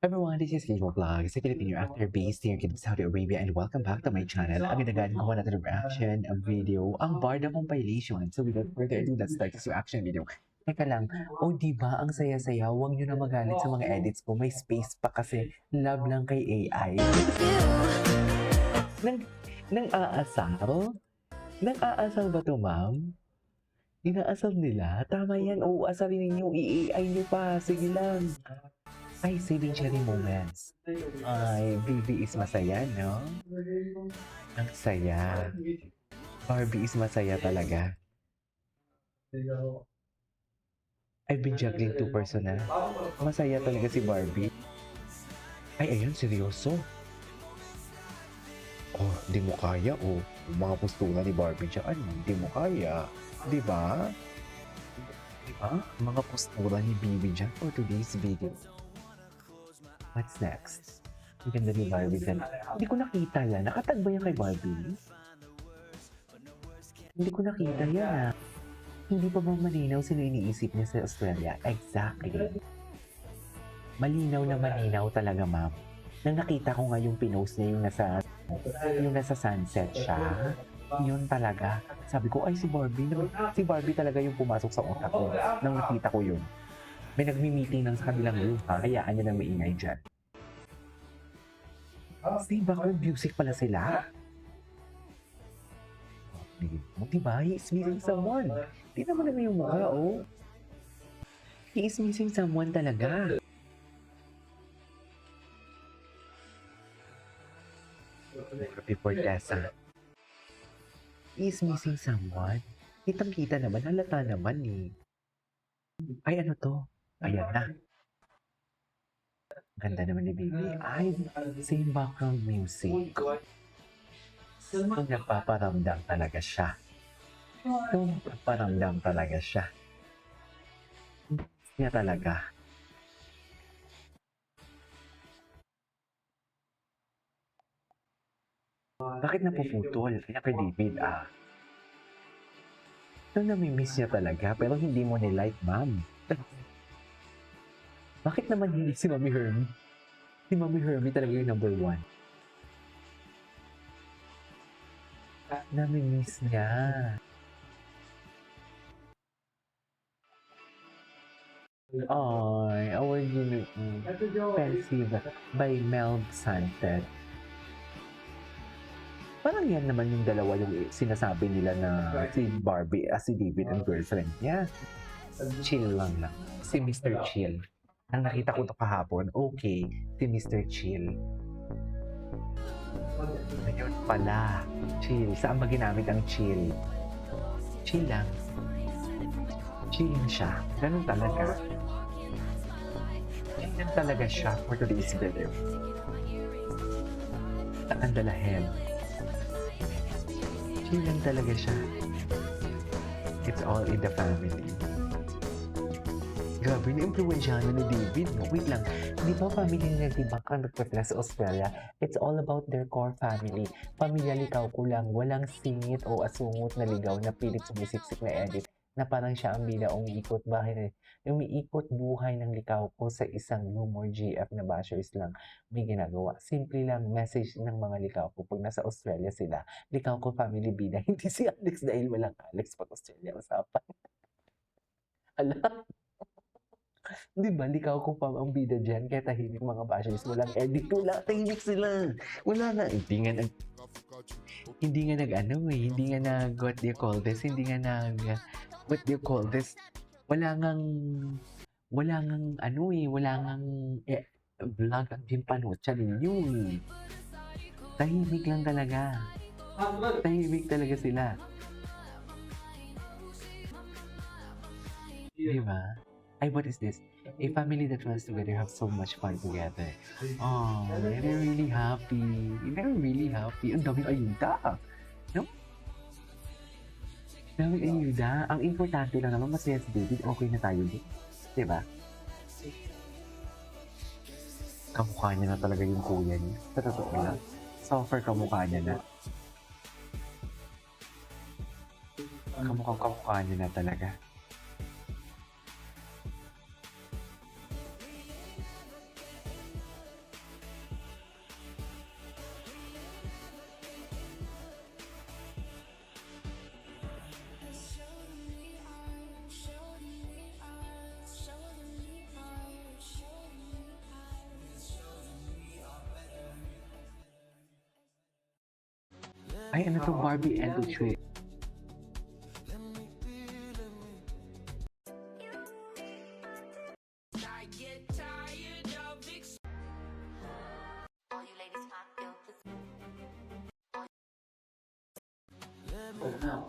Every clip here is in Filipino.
Everyone, this is Gabriel Vlog, sa Filipino actor based here in Saudi Arabia, and welcome back to my channel. Agad-agad gawa natin ng reaction, ang video, ang Barda compilation. So without further ado, let's start this reaction video. Teka lang, diba ang saya-saya, huwag nyo na magalit sa mga edits ko, may space pa kasi love lang kay AI. Nang aasal? Nang aasal ba to, ma'am? Inaasal nila? Tama yan, asalin ninyo, i-AI nyo pa, sige lang. Ay, saving cherry moments. Ay, baby is masaya, no? Ang saya. Barbie is masaya talaga. I've been juggling two persona. Masaya talaga si Barbie. Ay, ayun, seryoso. Di mo kaya, mga postura ni Barbie dyan, di mo kaya. Di ba? Mga postura ni Bibi dyan for today's video. What's next? Ang ganda ni Barbie dyan. Hindi ko nakita yan. Nakatag ba yan kay Barbie? Hindi ko nakita yan. Hindi pa ba malinaw sino iniisip niya sa Australia? Exactly. Malinaw na malinaw talaga, ma'am. Nang nakita ko nga yung pinost niya yung nasa sunset siya, yun talaga. Sabi ko, ay si Barbie talaga yung pumasok sa utak ko. Nang nakita ko yun. May nagmi-meeting lang sa kabilang room, hayaan niya nang maingay dyan. Same background music pala sila. Diba? He is missing someone. Di naman naman yung mukha, He is missing someone talaga. Before Tessa. He is missing someone. Kitang-kita naman, halata naman eh. Ay, ano to? Ayan na. Ganda naman ni Bibi. Ay, same background music. So, nagpaparamdam talaga siya. Niya talaga. Bakit napuputol? Kaya kay David, namimiss niya talaga, pero hindi mo ni-like, ma'am. Bakit naman hindi si Mami Hermie? Si Mami Hermie talaga yung number one. Namimiss niya. Ay, award yun Pensive by Mel Santed. Parang yan naman yung dalawa yung sinasabi nila na si Barbie si David ang girlfriend niya. Chill lang. Si Mr. Chill. Ang nakita ko ito kahapon, okay, si Mr. Chill. Ayun pala, chill. Saan ba ginamit ang chill? Chill lang. Chill siya. Ganun talaga. Chill lang talaga siya for today's video. Ang dalahin. Chill lang talaga siya. It's all in the family. Grabe, na-influensyahan na ni David. No? Wait lang, di ba family nila diba kang nagpapila sa Australia? It's all about their core family. Pamilya likaw ko lang, walang singit o asungot na ligaw na pilit sumisiksik na edit na parang siya ang bida umiikot buhay ng likaw ko sa isang rumor GF na bashers lang may ginagawa. Simple lang, message ng mga likaw ko pag nasa Australia sila. Likaw ko family bida, hindi si Alex dahil walang Alex pag Australia usapan. Alam? Di ba, likaw ko pa ang bida dyan, kaya tahimik mga bashers, walang edit, wala, tahimik sila. Wala na, hindi nga nag, what do you call this, wala ngang, vlog ang pinapanood siya ninyo. Tahimik lang talaga. Tahimik talaga sila. Di ba? Ay, what is this? A family that runs together have so much fun together. Oh, they're really happy. Ang daming ayuda. No? Daming ayuda. Ang importante lang naman, masaya si David, okay na tayo din. Diba? Kamukha niya na talaga yung kuya niya. Sa totoo lang. Softer kamukha niya na. Kamukha niya na talaga. Ay, ano 'to, Barbie and the Truth.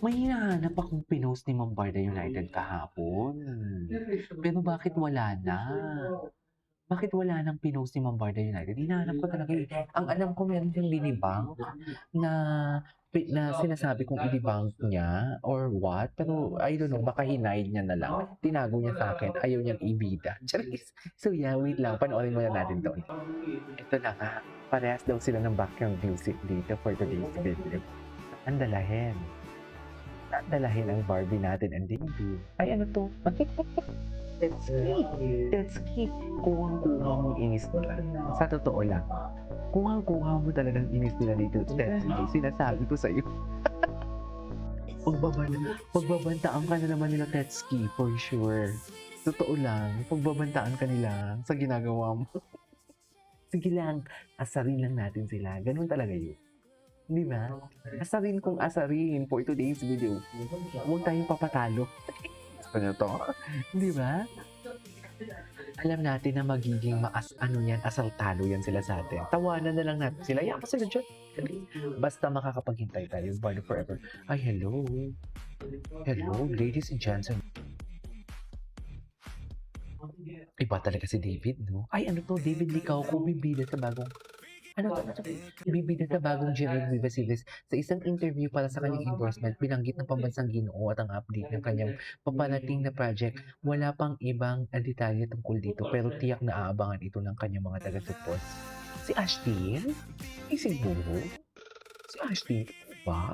May hinahanap akong pinost ni Bombarda United kahapon. Pero bakit wala na? Bakit wala ng pinost ni Bombarda United? Hinahanap ko talaga eh. Ang alam ko meron siyang binibank na na sinasabi kong i-debank niya or what. Pero I don't know, baka hinide niya na lang. Tinago niya sa akin, ayaw niyang ibida. Charis. So yeah, wait lang, panoorin muna natin to. Ito na nga, parehas daw sila ng background music dito for today's video. Andalahin. Dalahin ang Barbie natin and David. Ay, ano to? That's cute. That's cute. Kuhang-kuha mo inis nila. Sa totoo lang. Kuhang-kuha mo talagang inis nila dito. That's cute. Sinasabi ko sa'yo. Pagbabantaan ka na naman nila Tetsuki, for sure. Totoo lang. Pagbabantaan ka nila sa ginagawa mo. Sige lang, asarin lang natin sila. Ganun talaga yun. Di ba? Asarin kung asarin for today's video. Huwag tayong papatalo. Gusto nyo to? Di ba? Alam natin na magiging asal-talo yan sila sa atin. Tawanan na lang natin sila. Yan pa sila dyan. Basta makakapaghintay tayo. Barbie forever. Ay, hello. Hello, ladies and gentlemen. Iba talaga si David, no? Ay, ano to? David Licao ko, bibida sa bagong bibida sa bagong Gerald Vivacilis. Sa isang interview para sa kanyang endorsement, binanggit ng pambansang Ginoo at ang update ng kanyang paparating na project. Wala pang ibang detalye tungkol dito, pero tiyak na aabangan ito ng kanyang mga taga-support. Si Ashtin? Ay, siguro? Si Ashtin ba?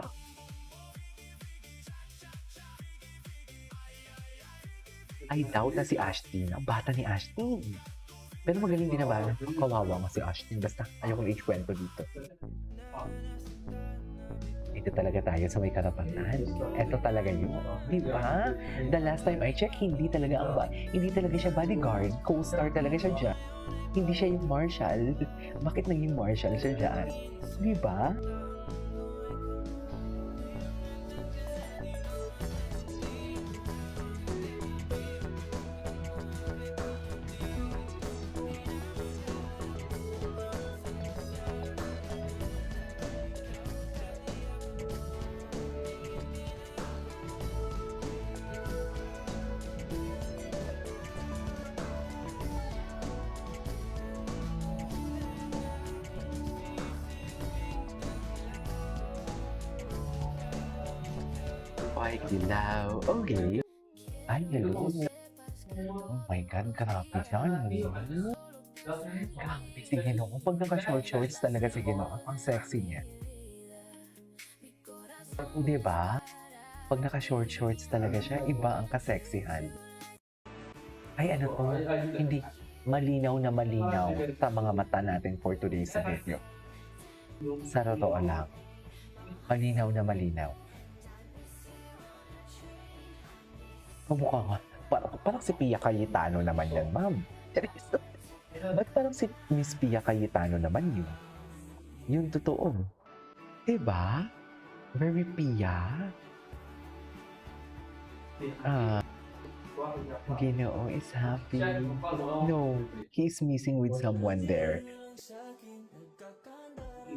I doubt na si Ashtin. Ang bata ni Ashtin. Pero magaling din na ba? Kawawa nga si Ashtin. Basta ayokong i-kwento dito. Ito talaga tayo sa may karapatan. Ito talaga yun. Diba? The last time I checked, hindi talaga siya bodyguard. Co-star talaga siya dyan. Hindi siya yung marshal. Bakit naging marshal siya dyan? Diba? Ay, dilaw. Okay. Ay, hello. Oh my God, grabe siya. Grabe si Ginoo. Pag naka-short shorts talaga si Ginoo, ang sexy niya. Diba? Pag naka-short shorts talaga siya, iba ang kaseksihan. Ay, ano to? Hindi. Malinaw na malinaw sa mga mata natin for today's video. Sa totoo lang. Malinaw na malinaw. Kamukha nga. Parang si Pia Cayetano naman yan, ma'am. Ba't parang si Miss Pia Cayetano naman yun? Yung totoo. Diba? Very Pia. Ginoo is happy. No, he's missing with someone there.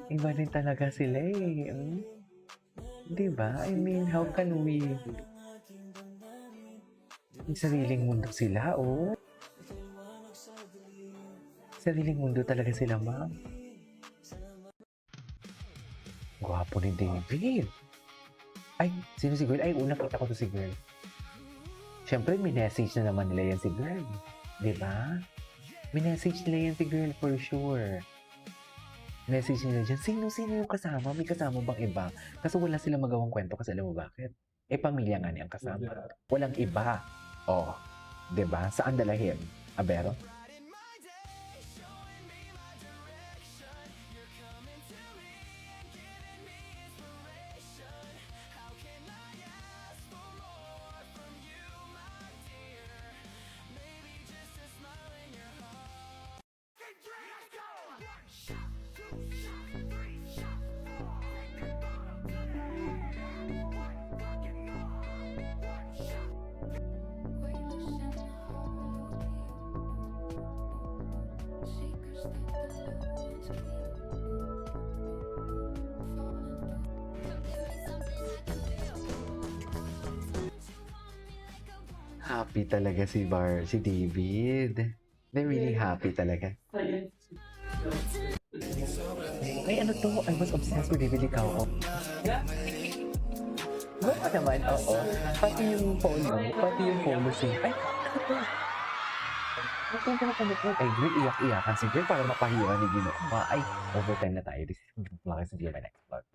Iba din talaga sila eh. Diba? I mean, how can we... May sariling mundo sila, oh. Sariling mundo talaga sila, ma'am. Gwapo ni David. Ay, sino si girl? Ay, una kita ko to si girl. Siyempre, minessage na naman nila yan si girl. Diba? Minessage nila yan si girl for sure. Message nila dyan, sino yung kasama? May kasama bang iba? Kasi wala silang magawang kwento kasi alam mo bakit? Eh, pamilya nga niyang kasama. Walang iba. Oh, 'di ba? Saan dalahin? Abero? Happy talaga si David. They're really happy talaga. Ay, ano 'to? I was obsessed with David Licao. Oo naman, oo. Pati yung polo scene. Ay, ano 'to? Ba't yung pinapanood? Ay, girl, iyak-iyakan si girl para mapahiya ni Ginoo. Ay, overtime na tayo. This is Marcus and Gia, my next vlog.